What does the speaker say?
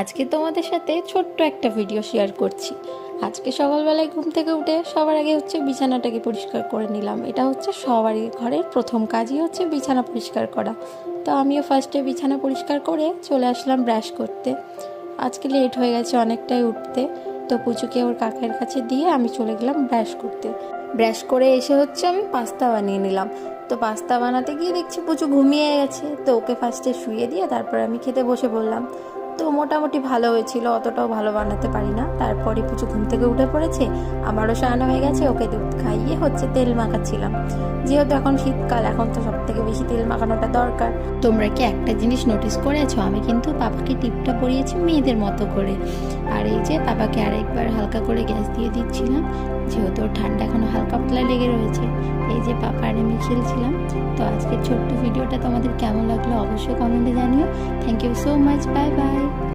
আজকে তোমাদের সাথে ছোট্ট একটা ভিডিও শেয়ার করছি। আজকে সকালবেলায় ঘুম থেকে উঠে সবার আগে বিছানাটাকে পরিষ্কার করে নিলাম। এটা সবারই ঘরের প্রথম কাজই বিছানা পরিষ্কার করা। তো আমিও ফার্স্টে বিছানা পরিষ্কার করে চলে আসলাম ব্রাশ করতে। আজকে লেট হয়ে গেছে অনেকটাই উঠতে, তো পুচুকে ওর কাকের কাছে দিয়ে আমি চলে গেলাম ব্রাশ করতে। ব্রাশ করে এসে আমি পাস্তা বানিয়ে নিলাম। তো পাস্তা বানাতে গিয়ে দেখছি পুচু ঘুমিয়ে গেছে, তো ওকে ফার্স্টে শুয়ে দিয়ে তারপর আমি খেতে বসে পড়লাম। তো মোটামুটি ভালো হয়েছিল, অতটাও ভালো বানাতে পারি না। তারপরে পুচু ঘুম থেকে উঠে পড়েছে, আমারও শাওয়ানো হয়ে গেছে, ওকে দুধ খাইয়ে তেল মাখাচ্ছিলাম। যেহেতু এখন শীতকাল, এখন তো সব থেকে বেশি তেল মাখানোটা দরকার। তোমরা কি একটা জিনিস নোটিস করেছো? আমি কিন্তু পাপাকে টিপটা পরিয়েছি মেয়েদের মতো করে। আর এই যে পাপাকে আরেকবার হালকা করে গ্যাস দিয়ে দিচ্ছিলাম, যেহেতু ঠান্ডা এখনো হালকা পাতলা লেগে রয়েছে। এই যে পাপা আর আমি খেলছিলাম। তো আজকের ছোট্ট ভিডিওটা তোমাদের কেমন লাগলো অবশ্যই কমেন্টে জানিও। Thank you so much, bye by.